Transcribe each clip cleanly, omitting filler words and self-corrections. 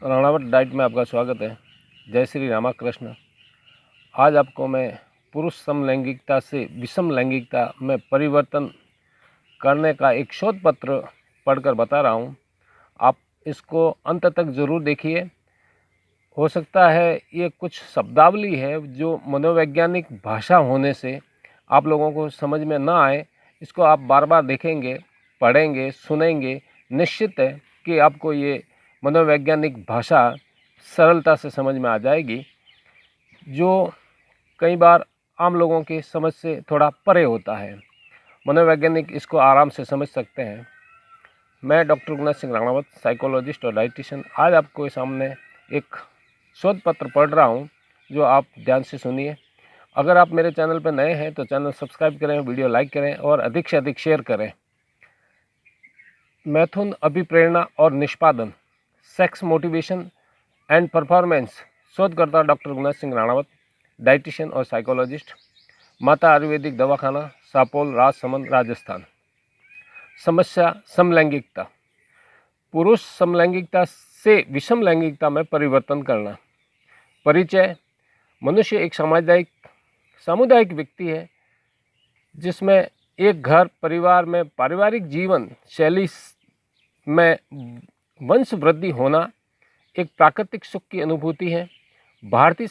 Ranawat diet में आपका स्वागत है। जय श्री रामाकृष्ण। आज आपको मैं पुरुष समलैंगिकता से विषम लैंगिकता में परिवर्तन करने का एक शोध पत्र पढ़कर बता रहा हूँ। आप इसको अंत तक ज़रूर देखिए। हो सकता है ये कुछ शब्दावली है जो मनोवैज्ञानिक भाषा होने से आप लोगों को समझ में ना आए। इसको आप बार बार देखेंगे, पढ़ेंगे, सुनेंगे, निश्चित है कि आपको ये मनोवैज्ञानिक भाषा सरलता से समझ में आ जाएगी, जो कई बार आम लोगों की समझ से थोड़ा परे होता है। मनोवैज्ञानिक इसको आराम से समझ सकते हैं। मैं डॉक्टर गुना सिंह राणावत, साइकोलॉजिस्ट और डाइटिशियन, आज आपके सामने एक शोध पत्र पढ़ रहा हूँ, जो आप ध्यान से सुनिए। अगर आप मेरे चैनल पर नए हैं तो चैनल सब्सक्राइब करें, वीडियो लाइक करें और अधिक से अधिक शेयर करें। मैथुन अभिप्रेरणा और निष्पादन, सेक्स मोटिवेशन एंड परफॉर्मेंस। शोधकर्ता डॉक्टर गुना सिंह राणावत, डाइटिशियन और साइकोलॉजिस्ट, माता आयुर्वेदिक दवाखाना, सापोल, राजसमंद, राजस्थान। समस्या समलैंगिकता, पुरुष समलैंगिकता से विषम लैंगिकता में परिवर्तन करना। परिचय, मनुष्य एक सामुदायिक व्यक्ति है जिसमें एक घर परिवार में पारिवारिक जीवन शैली में वंश वृद्धि होना एक प्राकृतिक सुख की अनुभूति है। भारतीय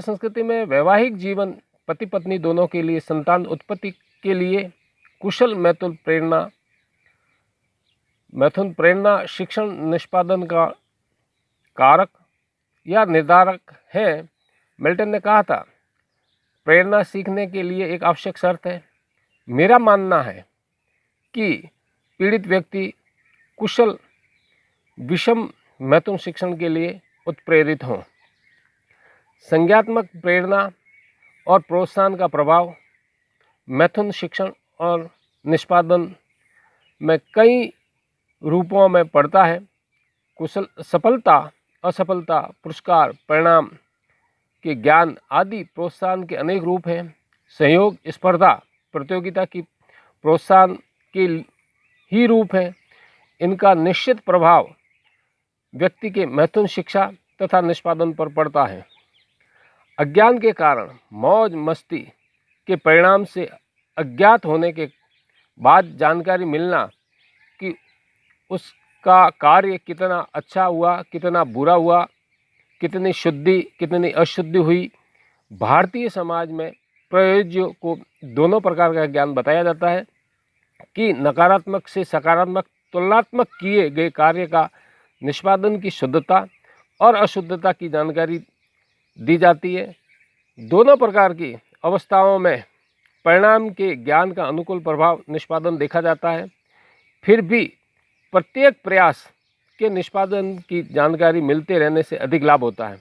संस्कृति में वैवाहिक जीवन पति पत्नी दोनों के लिए संतान उत्पत्ति के लिए कुशल मैथुन प्रेरणा शिक्षण निष्पादन का कारक या निर्धारक है। मिल्टन ने कहा था, प्रेरणा सीखने के लिए एक आवश्यक शर्त है। मेरा मानना है कि पीड़ित व्यक्ति कुशल विषम मैथुन शिक्षण के लिए उत्प्रेरित हों। संज्ञात्मक प्रेरणा और प्रोत्साहन का प्रभाव मैथुन शिक्षण और निष्पादन में कई रूपों में पड़ता है। कुशल सफलता, असफलता, पुरस्कार, परिणाम के ज्ञान आदि प्रोत्साहन के अनेक रूप हैं। सहयोग, स्पर्धा, प्रतियोगिता की प्रोत्साहन के ही रूप हैं। इनका निश्चित प्रभाव व्यक्ति के मैथुन शिक्षा तथा निष्पादन पर पड़ता है। अज्ञान के कारण मौज मस्ती के परिणाम से अज्ञात होने के बाद जानकारी मिलना कि उसका कार्य कितना अच्छा हुआ, कितना बुरा हुआ, कितनी शुद्धि, कितनी अशुद्धि हुई। भारतीय समाज में प्रयोज्य को दोनों प्रकार का ज्ञान बताया जाता है कि नकारात्मक से सकारात्मक तुलनात्मक किए गए कार्य का निष्पादन की शुद्धता और अशुद्धता की जानकारी दी जाती है। दोनों प्रकार की अवस्थाओं में परिणाम के ज्ञान का अनुकूल प्रभाव निष्पादन देखा जाता है। फिर भी प्रत्येक प्रयास के निष्पादन की जानकारी मिलते रहने से अधिक लाभ होता है।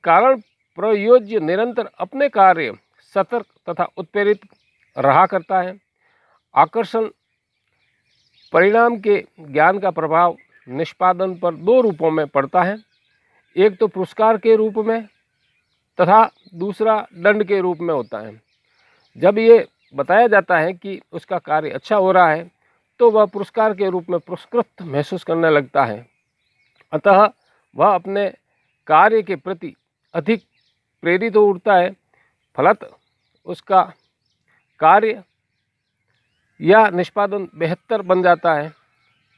कारण प्रयोज्य निरंतर अपने कार्य सतर्क तथा उत्प्रेरित रहा करता है। आकर्षण परिणाम के ज्ञान का प्रभाव निष्पादन पर दो रूपों में पड़ता है। एक तो पुरस्कार के रूप में तथा दूसरा दंड के रूप में होता है। जब ये बताया जाता है कि उसका कार्य अच्छा हो रहा है तो वह पुरस्कार के रूप में पुरस्कृत महसूस करने लगता है। अतः वह अपने कार्य के प्रति अधिक प्रेरित हो उठता है। फलतः उसका कार्य या निष्पादन बेहतर बन जाता है।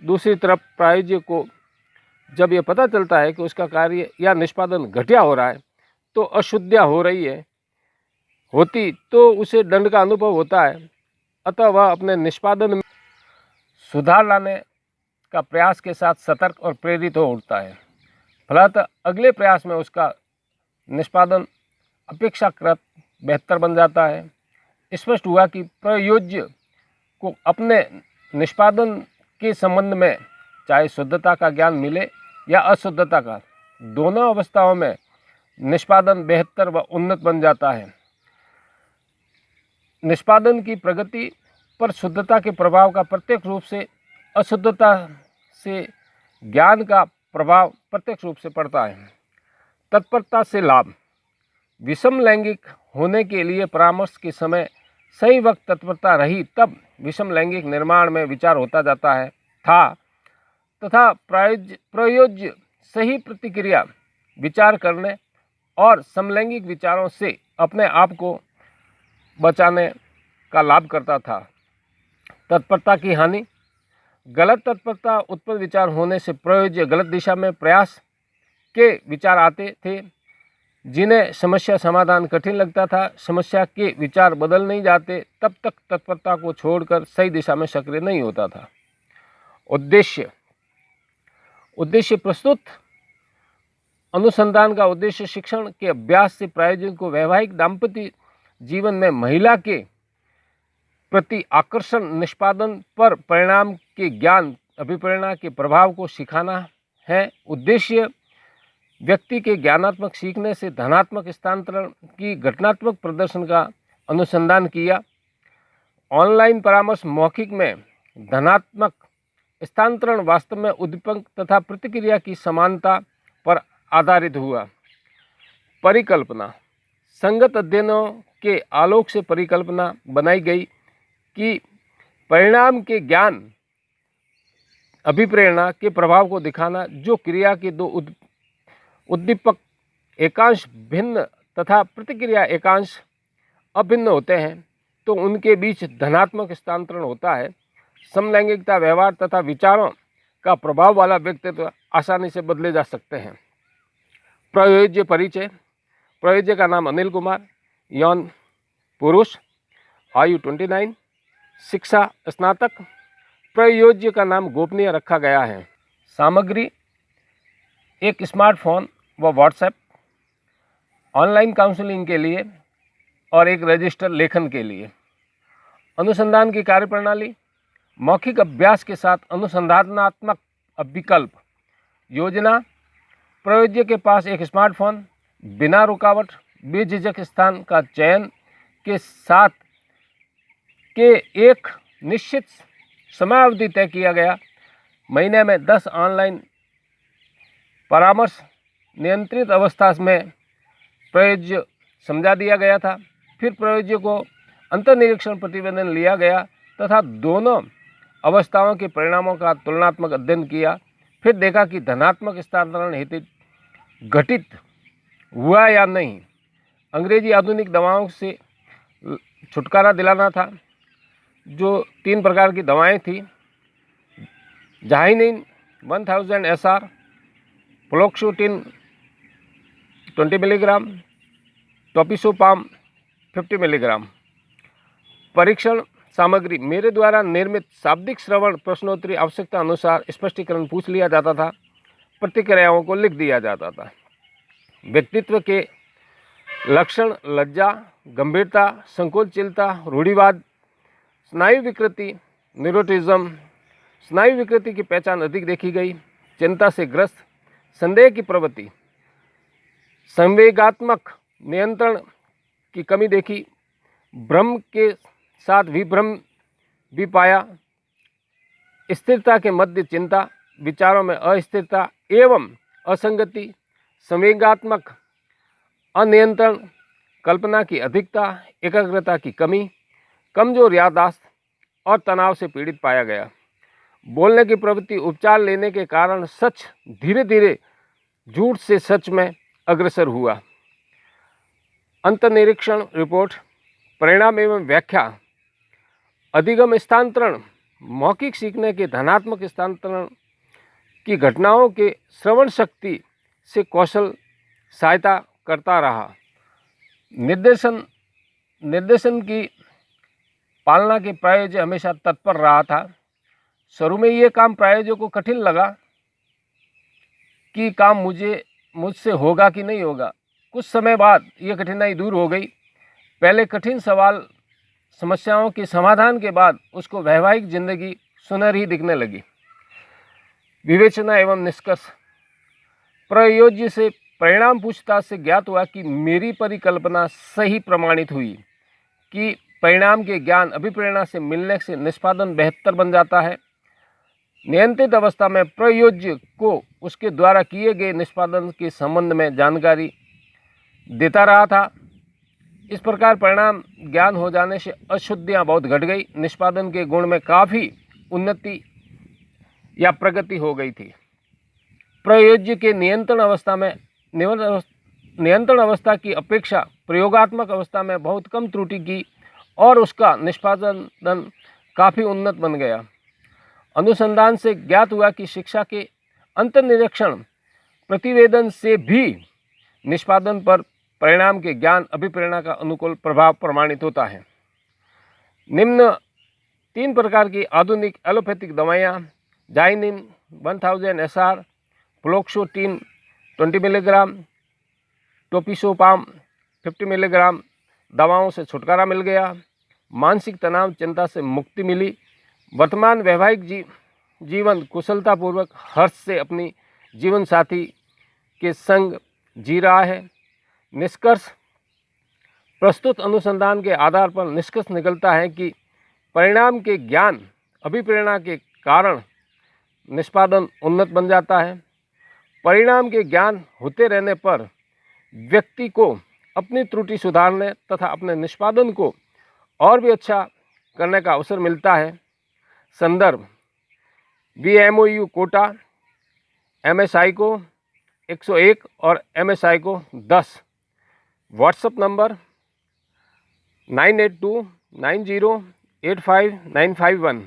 दूसरी तरफ प्रायोज्य को जब ये पता चलता है कि उसका कार्य या निष्पादन घटिया हो रहा है, तो अशुद्धियाँ हो रही होती तो उसे दंड का अनुभव होता है। अतः वह अपने निष्पादन में सुधार लाने का प्रयास के साथ सतर्क और प्रेरित हो उठता है। फलतः अगले प्रयास में उसका निष्पादन अपेक्षाकृत बेहतर बन जाता है। स्पष्ट हुआ कि प्रयोज्य को अपने निष्पादन के संबंध में चाहे शुद्धता का ज्ञान मिले या अशुद्धता का, दोनों अवस्थाओं में निष्पादन बेहतर व उन्नत बन जाता है। निष्पादन की प्रगति पर शुद्धता के प्रभाव का प्रत्यक्ष रूप से, अशुद्धता से ज्ञान का प्रभाव प्रत्यक्ष रूप से पड़ता है। तत्परता से लाभ, विषम लैंगिक होने के लिए परामर्श के समय सही वक्त तत्परता रही तब विषम लैंगिक निर्माण में विचार होता जाता है था तथा प्रयोज्य सही प्रतिक्रिया विचार करने और समलैंगिक विचारों से अपने आप को बचाने का लाभ करता था। तत्परता की हानि। गलत तत्परता उत्पन्न विचार होने से प्रयोज्य गलत दिशा में प्रयास के विचार आते थे जिन्हें समस्या समाधान कठिन लगता था। समस्या के विचार बदल नहीं जाते तब तक तत्परता को छोड़कर सही दिशा में सक्रिय नहीं होता था। उद्देश्य प्रस्तुत अनुसंधान का उद्देश्य शिक्षण के अभ्यास से प्रायोजन को वैवाहिक दाम्पत्य जीवन में महिला के प्रति आकर्षण निष्पादन पर परिणाम के ज्ञान अभिप्रेरणा के प्रभाव को सिखाना है। उद्देश्य व्यक्ति के ज्ञानात्मक सीखने से धनात्मक स्थानांतरण की घटनात्मक प्रदर्शन का अनुसंधान किया। ऑनलाइन परामर्श मौखिक में धनात्मक स्थानांतरण वास्तव में उद्दीपक तथा प्रतिक्रिया की समानता पर आधारित हुआ। परिकल्पना। संगत अध्ययनों के आलोक से परिकल्पना बनाई गई कि परिणाम के ज्ञान अभिप्रेरणा के प्रभाव को दिखाना जो क्रिया के दो उद्दीपक एकांश भिन्न तथा प्रतिक्रिया एकांश अभिन्न होते हैं तो उनके बीच धनात्मक स्थानांतरण होता है। समलैंगिकता व्यवहार तथा विचारों का प्रभाव वाला व्यक्तित्व आसानी से बदले जा सकते हैं। प्रयोज्य परिचय। प्रयोज्य का नाम अनिल कुमार, यौन पुरुष, आयु 29, शिक्षा स्नातक। प्रयोज्य का नाम गोपनीय रखा गया है। सामग्री एक स्मार्टफोन व व्हाट्सएप, ऑनलाइन काउंसलिंग के लिए और एक रजिस्टर लेखन के लिए। अनुसंधान की कार्यप्रणाली मौखिक अभ्यास के साथ अनुसंधानात्मक विकल्प योजना। प्रयोज्य के पास एक स्मार्टफोन, बिना रुकावट बेझिझक स्थान का चयन के साथ के एक निश्चित समयावधि तय किया गया। महीने में 10 ऑनलाइन परामर्श नियंत्रित अवस्था में प्रयोज्य समझा दिया गया था। फिर प्रयोज्य को अंतर्निरीक्षण प्रतिवेदन लिया गया तथा दोनों अवस्थाओं के परिणामों का तुलनात्मक अध्ययन किया। फिर देखा कि धनात्मक स्थानांतरण हेतु घटित हुआ या नहीं। अंग्रेजी आधुनिक दवाओं से छुटकारा दिलाना था जो 3 प्रकार की दवाएं थी। जाहिनिन 1000 SR, फ्लोक्सुटिन 20 मिलीग्राम, टोपिसोपाम 50 मिलीग्राम। परीक्षण सामग्री मेरे द्वारा निर्मित शाब्दिक श्रवण प्रश्नोत्तरी आवश्यकता अनुसार स्पष्टीकरण पूछ लिया जाता था। प्रतिक्रियाओं को लिख दिया जाता था। व्यक्तित्व के लक्षण लज्जा, गंभीरता, संकोचशीलता, रूढ़िवाद, स्नायु विकृति, न्यूरोटिज्म। स्नायु विकृति की पहचान अधिक देखी गई। चिंता से ग्रस्त, संदेह की प्रवृत्ति, संवेगात्मक नियंत्रण की कमी देखी। भ्रम के साथ विभ्रम भी पाया। स्थिरता के मध्य चिंता, विचारों में अस्थिरता एवं असंगति, संवेगात्मक अनियंत्रण, कल्पना की अधिकता, एकाग्रता की कमी, कमजोर याददाश्त और तनाव से पीड़ित पाया गया। बोलने की प्रवृत्ति उपचार लेने के कारण सच धीरे धीरे झूठ से सच में अग्रसर हुआ। अंतर्निरीक्षण रिपोर्ट परिणाम एवं व्याख्या। अधिगम स्थानांतरण मौखिक सीखने के धनात्मक स्थानांतरण की घटनाओं के श्रवण शक्ति से कौशल सहायता करता रहा। निर्देशन की पालना के प्रायोजक हमेशा तत्पर रहा था। शुरू में ये काम प्रायोजक को कठिन लगा कि काम मुझसे होगा कि नहीं होगा। कुछ समय बाद ये कठिनाई दूर हो गई। पहले कठिन सवाल समस्याओं के समाधान के बाद उसको वैवाहिक जिंदगी सुनहरी दिखने लगी। विवेचना एवं निष्कर्ष। प्रयोज्य से परिणाम पूछताछ से ज्ञात हुआ कि मेरी परिकल्पना सही प्रमाणित हुई कि परिणाम के ज्ञान अभिप्रेरणा से मिलने से निष्पादन बेहतर बन जाता है। नियंत्रित अवस्था में प्रयोज्य को उसके द्वारा किए गए निष्पादन के संबंध में जानकारी देता रहा था। इस प्रकार परिणाम ज्ञान हो जाने से अशुद्धियाँ बहुत घट गई, निष्पादन के गुण में काफ़ी उन्नति या प्रगति हो गई थी। प्रयोज्य के नियंत्रण अवस्था की अपेक्षा प्रयोगात्मक अवस्था में बहुत कम त्रुटि की और उसका निष्पादन काफ़ी उन्नत बन गया। अनुसंधान से ज्ञात हुआ कि शिक्षा के अंतर्निरीक्षण प्रतिवेदन से भी निष्पादन पर परिणाम के ज्ञान अभिप्रेरणा का अनुकूल प्रभाव प्रमाणित होता है। निम्न 3 प्रकार की आधुनिक एलोपैथिक दवाइयाँ जाइनिन 1000 SR, फ्लोक्सोटिन 20 मिलीग्राम, टोपिसोपाम 50 मिलीग्राम दवाओं से छुटकारा मिल गया, मानसिक तनाव चिंता से मुक्ति मिली, वर्तमान वैवाहिक जीवन कुशलतापूर्वक हर्ष से अपनी जीवन साथी के संग जी रहा है। निष्कर्ष, प्रस्तुत अनुसंधान के आधार पर निष्कर्ष निकलता है कि परिणाम के ज्ञान अभिप्रेरणा के कारण निष्पादन उन्नत बन जाता है। परिणाम के ज्ञान होते रहने पर व्यक्ति को अपनी त्रुटि सुधारने तथा अपने निष्पादन को और भी अच्छा करने का अवसर मिलता है। संदर्भ BMOU कोटा, MSI को 101 और MSI को 10। WhatsApp number 9829085951।